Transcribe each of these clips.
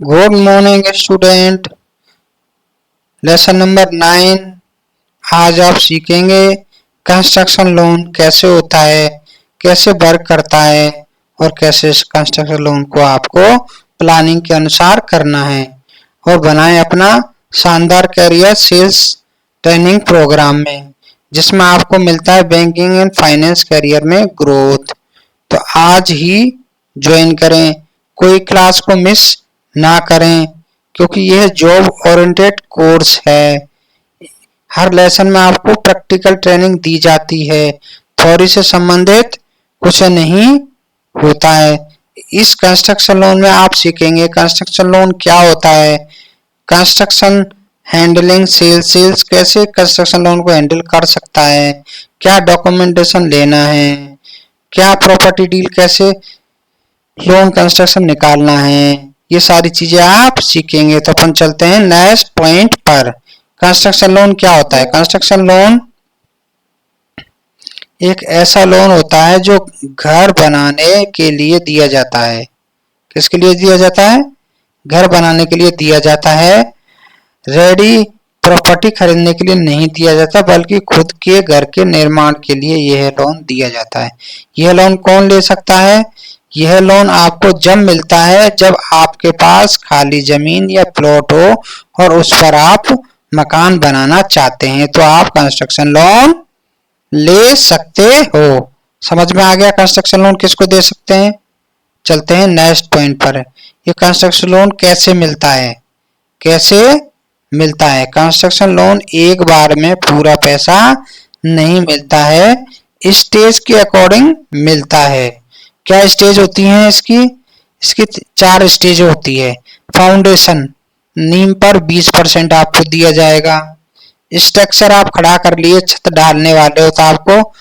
Good morning student. Lesson number 9। आज आप सीखेंगे कंस्ट्रक्शन लोन कैसे होता है, कैसे वर्क करता है और कैसे इस कंस्ट्रक्शन लोन को आपको प्लानिंग के अनुसार करना है और बनाएं अपना शानदार करियर सेल्स ट्रेनिंग प्रोग्राम में, जिसमें आपको मिलता है बैंकिंग एंड फाइनेंस करियर में ग्रोथ। तो आज ही ज्वाइन करें, कोई क्लास को मिस ना करें, क्योंकि यह जॉब ओरिएंटेड कोर्स है। हर लेसन में आपको प्रैक्टिकल ट्रेनिंग दी जाती है, थ्योरी से संबंधित कुछ नहीं होता है। इस कंस्ट्रक्शन लोन में आप सीखेंगे कंस्ट्रक्शन लोन क्या होता है, कंस्ट्रक्शन हैंडलिंग सेल्स कैसे कंस्ट्रक्शन लोन को हैंडल कर सकता है, क्या डॉक्यूमेंटेशन लेना है, क्या प्रॉपर्टी डील कैसे लोन कंस्ट्रक्शन निकालना है, ये सारी चीजें आप सीखेंगे। तो अपन चलते हैं नेक्स्ट पॉइंट पर। कंस्ट्रक्शन लोन क्या होता है? कंस्ट्रक्शन लोन एक ऐसा लोन होता है जो घर बनाने के लिए दिया जाता है। किसके लिए दिया जाता है? घर बनाने के लिए दिया जाता है। रेडी प्रॉपर्टी खरीदने के लिए नहीं दिया जाता, बल्कि खुद के घर के निर्माण के लिए यह लोन दिया जाता है। यह लोन कौन ले सकता है? यह लोन आपको जब मिलता है जब आपके पास खाली जमीन या प्लॉट हो और उस पर आप मकान बनाना चाहते हैं, तो आप कंस्ट्रक्शन लोन ले सकते हो। समझ में आ गया कंस्ट्रक्शन लोन किसको दे सकते हैं? चलते हैं नेक्स्ट पॉइंट पर। ये कंस्ट्रक्शन लोन कैसे मिलता है? कैसे मिलता है? कंस्ट्रक्शन लोन एक बार में पूरा पैसा नहीं मिलता है, स्टेज के अकॉर्डिंग मिलता है। क्या स्टेज होती हैं इसकी? इसकी 4 स्टेज होती है। फाउंडेशन, नींव पर 20% आपको दिया जाएगा। स्ट्रक्चर आप खड़ा कर लिए, छत डालने वाले हो, तो आपको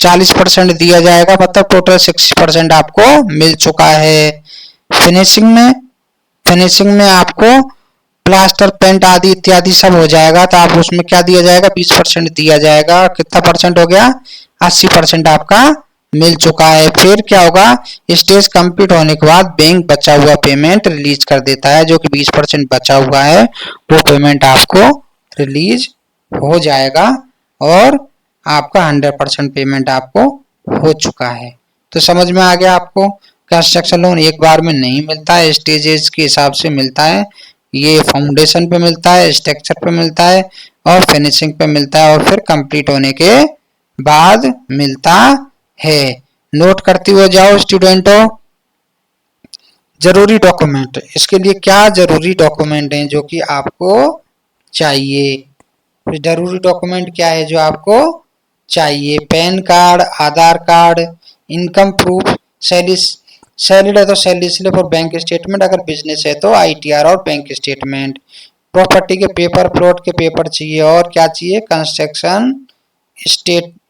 40% दिया जाएगा, मतलब टोटल 60% आपको मिल चुका है। फिनिशिंग में आपको प्लास्टर पेंट आदि इत्यादि सब हो जाएगा, तो आप उसमें क्या दिया जाएगा? 20% दिया जाएगा। कितना परसेंट हो गया? 80% आपका मिल चुका है। फिर क्या होगा? स्टेज कंप्लीट होने के बाद बैंक बचा हुआ पेमेंट रिलीज कर देता है, जो कि 20% बचा हुआ है, वो पेमेंट आपको रिलीज हो जाएगा और आपका 100% पेमेंट आपको हो चुका है। तो समझ में आ गया आपको? कंस्ट्रक्शन लोन एक बार में नहीं मिलता है, स्टेजेस के हिसाब से मिलता है। ये फाउंडेशन पे मिलता है, स्ट्रक्चर पे मिलता है और फिनिशिंग पे मिलता है, और फिर कंप्लीट होने के बाद मिलता है। नोट करते हुए जाओ स्टूडेंटों। जरूरी डॉक्यूमेंट, इसके लिए क्या जरूरी डॉक्यूमेंट हैं जो कि आपको चाहिए? जरूरी डॉक्यूमेंट क्या है जो आपको चाहिए? पैन कार्ड, आधार कार्ड, इनकम प्रूफ, सैलरी है तो सैलरी स्लिप और बैंक स्टेटमेंट, अगर बिजनेस है तो ITR और बैंक स्टेटमेंट। प्रॉपर्टी के पेपर, प्लॉट के पेपर चाहिए, और क्या चाहिए?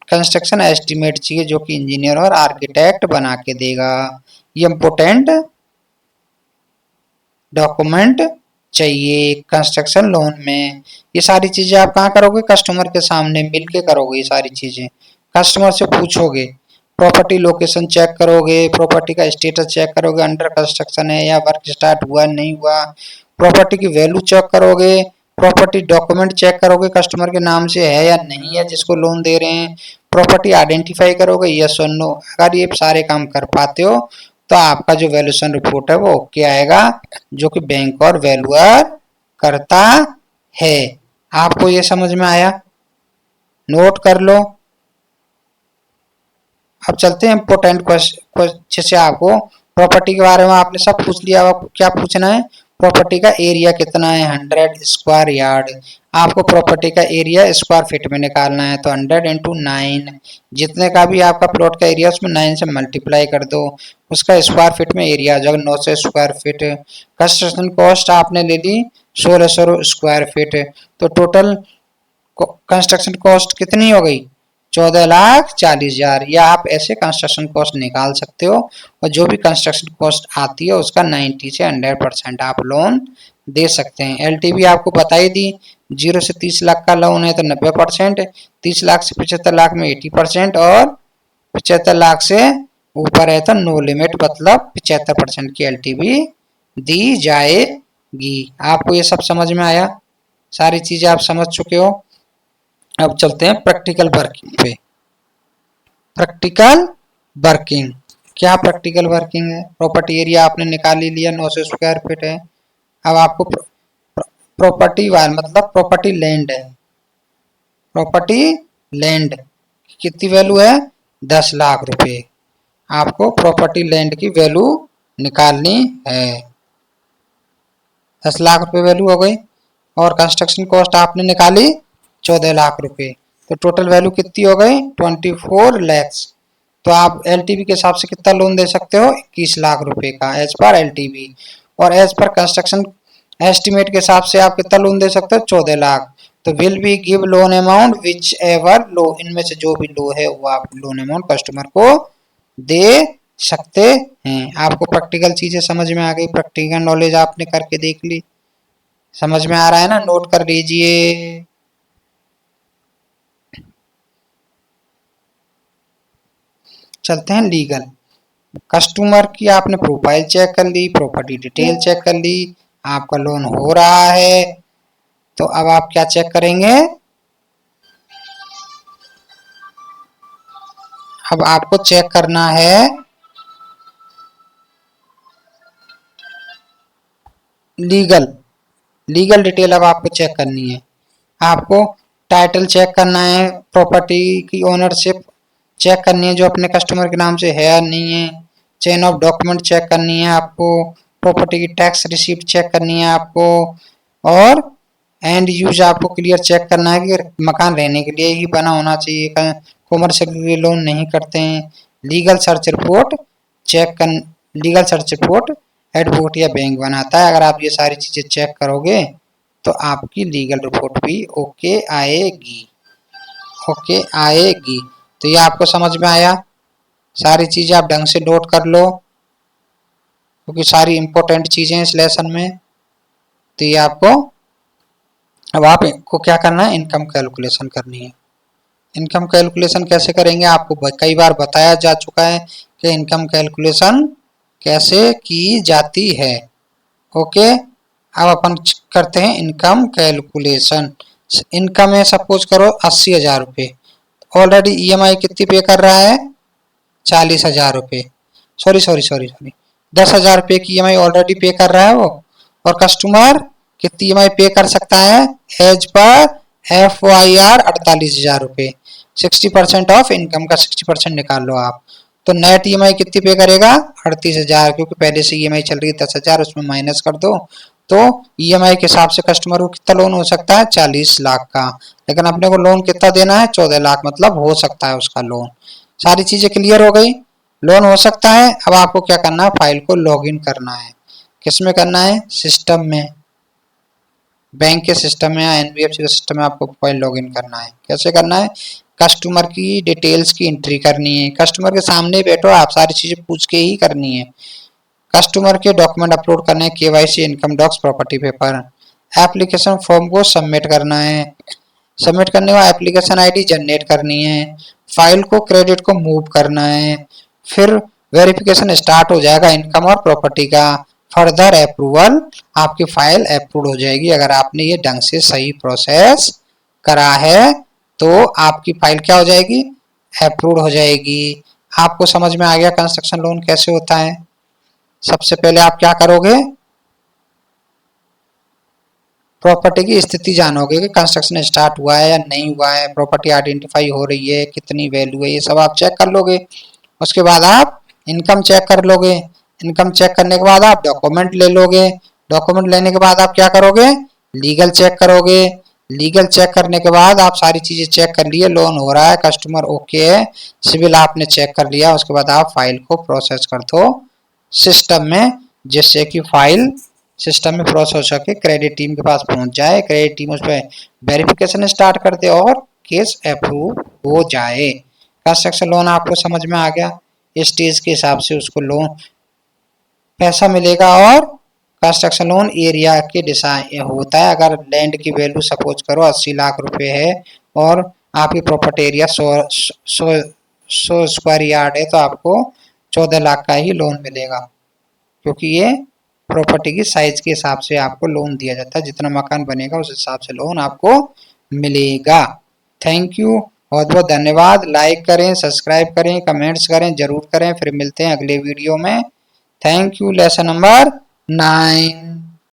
कंस्ट्रक्शन एस्टीमेट चाहिए, जो कि इंजीनियर और आर्किटेक्ट बना के देगा। ये इम्पोर्टेंट डॉक्यूमेंट चाहिए कंस्ट्रक्शन लोन में। ये सारी चीजें आप कहाँ करोगे? कस्टमर के सामने मिलके करोगे। ये सारी चीजें कस्टमर से पूछोगे, प्रॉपर्टी लोकेशन चेक करोगे, प्रॉपर्टी का स्टेटस चेक करोगे, अंडर कंस्ट्रक्शन है या वर्क स्टार्ट हुआ नहीं हुआ, प्रॉपर्टी की वैल्यू चेक करोगे, प्रॉपर्टी डॉक्यूमेंट चेक करोगे कस्टमर के नाम से है या नहीं है जिसको लोन दे रहे हैं, प्रॉपर्टी आइडेंटिफाई करोगे यस और नो। अगर ये सारे काम कर पाते हो तो आपका जो वैल्यूएशन रिपोर्ट है वो ओके आएगा, जो कि बैंक और वैल्यूअर करता है। आपको ये समझ में आया? नोट कर लो। अब चलते हैं इम्पोर्टेंट क्वेश्चन से। आपको प्रॉपर्टी के बारे में आपने सब पूछ लिया, आपको क्या पूछना है? प्रॉपर्टी का एरिया कितना है? 100 स्क्वायर यार्ड। आपको प्रॉपर्टी का एरिया स्क्वायर फीट में निकालना है, तो 100 इंटू 9, जितने का भी आपका प्लॉट का एरिया उसमें 9 से मल्टीप्लाई कर दो, उसका स्क्वायर फीट में एरिया आ जाएगा 900 स्क्वायर फीट। कंस्ट्रक्शन कॉस्ट आपने ले ली 1600 स्क्वायर फीट, तो टोटल कंस्ट्रक्शन कॉस्ट कितनी हो गई? 14,40,000। या आप ऐसे कंस्ट्रक्शन कॉस्ट निकाल सकते हो, और जो भी कंस्ट्रक्शन कॉस्ट आती है उसका 90 से 100% आप लोन दे सकते हैं। LTV आपको बता ही दी, 0 से 30 लाख का लोन है तो 90%, 30 लाख से 75 लाख में 80%, और 75 लाख से ऊपर है तो नो लिमिट, मतलब 75% की LTV दी जाएगी। आपको ये सब समझ में आया? सारी चीजें आप समझ चुके हो। अब चलते हैं प्रैक्टिकल वर्किंग पे। प्रैक्टिकल वर्किंग, क्या प्रैक्टिकल वर्किंग है? प्रॉपर्टी एरिया आपने निकाल ही लिया, 900 स्क्वायर फीट है। अब आपको प्रॉपर्टी वाल मतलब प्रॉपर्टी लैंड है, प्रॉपर्टी लैंड कितनी वैल्यू है? 10 लाख रुपए। आपको प्रॉपर्टी लैंड की वैल्यू निकालनी है। 10 लाख रुपए वैल्यू हो गई और कंस्ट्रक्शन कॉस्ट आपने निकाली 14 लाख रुपए, तो टोटल वैल्यू कितनी हो गई? 24 लैक्स। तो आप एलटीवी के हिसाब से कितना लोन दे सकते हो? 21 लाख रुपए का एज पर एलटीवी। और एज पर कंस्ट्रक्शन एस्टिमेट के हिसाब से आप कितना लोन दे सकते हो? 14 लाख। तो will be give loan amount which ever low, इनमें से जो भी लो है वो आप लोन अमाउंट कस्टमर को दे सकते हैं। आपको प्रैक्टिकल चीजें समझ में आ गई, प्रैक्टिकल नॉलेज आपने करके देख ली, समझ में आ रहा है ना? नोट कर लीजिए। चलते हैं लीगल। कस्टमर की आपने प्रोफाइल चेक कर ली, प्रॉपर्टी डिटेल चेक कर ली, आपका लोन हो रहा है। तो अब आप क्या चेक करेंगे? अब आपको चेक करना है लीगल, लीगल डिटेल अब आपको चेक करनी है। आपको टाइटल चेक करना है, प्रॉपर्टी की ओनरशिप चेक करनी है जो अपने कस्टमर के नाम से है या नहीं है, चेन ऑफ डॉक्यूमेंट चेक करनी है आपको, प्रॉपर्टी की टैक्स रिसीप्ट चेक करनी है आपको, और एंड यूज आपको क्लियर चेक करना है कि मकान रहने के लिए ही बना होना चाहिए, कॉमर्शियल के लिए लोन नहीं करते हैं। लीगल सर्च रिपोर्ट चेक कर, लीगल सर्च रिपोर्ट एडवोकेट या बैंक बनाता है। अगर आप ये सारी चीजें चेक करोगे तो आपकी लीगल रिपोर्ट भी ओके आएगी, ओके आएगी। तो ये आपको समझ में आया? सारी चीजें आप ढंग से नोट कर लो क्योंकि सारी इंपॉर्टेंट चीजें इस लेसन में। तो ये आपको, अब आपको क्या करना है? इनकम कैलकुलेशन करनी है। इनकम कैलकुलेशन कैसे करेंगे? आपको कई बार बताया जा चुका है कि इनकम कैलकुलेशन कैसे की जाती है। ओके, अब अपन करते हैं इनकम कैलकुलेशन। इनकम है सपोज करो 80,000 रुपये, ऑलरेडी ईएमआई कितनी पे कर रहा है? 40,000 रुपये, सॉरी सॉरी सॉरी सॉरी 10,000 रुपये की ईएमआई ऑलरेडी पे कर रहा है वो। और कस्टमर कितनी ईएमआई पे कर सकता है? एज पर FYR 48,000 रुपये, 60% ऑफ इनकम का 60% निकाल लो आप। तो नेट ईएमआई कितनी पे करेगा? 38,000, क्योंकि पहले से ईएमआई चल रही है 10,000, उसमें माइनस कर दो। तो ईएमआई के हिसाब से कस्टमर को कितना लोन हो सकता है? 40 लाख का। लेकिन अपने को लोन कितना देना है? 14 लाख, मतलब हो सकता है उसका लोन। सारी चीजें क्लियर हो गई, लोन हो सकता है। अब आपको क्या करना है? फाइल को लॉगिन करना है। किसमें करना है? सिस्टम में, बैंक के सिस्टम में या एनबीएफसी के सिस्टम में आपको फाइल लॉगिन करना है। कैसे करना है? कस्टमर की डिटेल्स की एंट्री करनी है। कस्टमर के सामने बैठो आप, सारी चीजें पूछ के ही करनी है। कस्टमर के डॉक्यूमेंट अपलोड करने हैं, KYC, income docs, property paper. Application form को सबमिट करना है। सबमिट करने के बाद एप्लीकेशन आईडी जनरेट करनी है। फाइल को क्रेडिट को मूव करना है। फिर वेरिफिकेशन स्टार्ट हो जाएगा इनकम और प्रॉपर्टी का। फर्दर अप्रूवल, आपकी फाइल अप्रूव हो जाएगी। अगर आपने ये ढंग से सही प्रोसेस करा है तो आपकी फाइल क्या हो जाएगी? अप्रूव हो जाएगी। आपको समझ में आ गया कंस्ट्रक्शन लोन कैसे होता है? सबसे पहले आप क्या करोगे? प्रॉपर्टी की स्थिति जानोगे कि कंस्ट्रक्शन स्टार्ट हुआ है या नहीं हुआ है, प्रॉपर्टी आइडेंटिफाई हो रही है, कितनी वैल्यू है, ये सब आप चेक कर लोगे। उसके बाद आप इनकम चेक कर लोगे। इनकम चेक करने के बाद आप डॉक्यूमेंट ले लोगे। डॉक्यूमेंट लेने के बाद आप क्या करोगे? लीगल चेक करोगे। लीगल चेक करने के बाद आप सारी चीजें चेक कर लिए, लोन हो रहा है, कस्टमर ओके है, सिविल आपने चेक कर लिया। उसके बाद आप फाइल को प्रोसेस कर दो सिस्टम में, जिससे कि फाइल सिस्टम में प्रोसेस हो सके, क्रेडिट टीम के पास पहुंच जाए, क्रेडिट टीम उस पर वेरिफिकेशन स्टार्ट कर दे और केस अप्रूव हो जाए। कंस्ट्रक्शन लोन आपको समझ में आ गया? स्टेज के हिसाब से उसको लोन पैसा मिलेगा। और कंस्ट्रक्शन लोन एरिया के डिसाइड होता है। अगर लैंड की वैल्यू सपोज करो 80 लाख रुपए है और आपकी प्रॉपर्टी एरिया 100 स्क्वायर यार्ड है तो आपको 14 लाख का ही लोन मिलेगा, क्योंकि ये प्रॉपर्टी की साइज के हिसाब से आपको लोन दिया जाता है। जितना मकान बनेगा उस हिसाब से लोन आपको मिलेगा। थैंक यू, बहुत बहुत धन्यवाद। लाइक करें, सब्सक्राइब करें, कमेंट्स करें, जरूर करें। फिर मिलते हैं अगले वीडियो में। Thank you. Lesson number 9।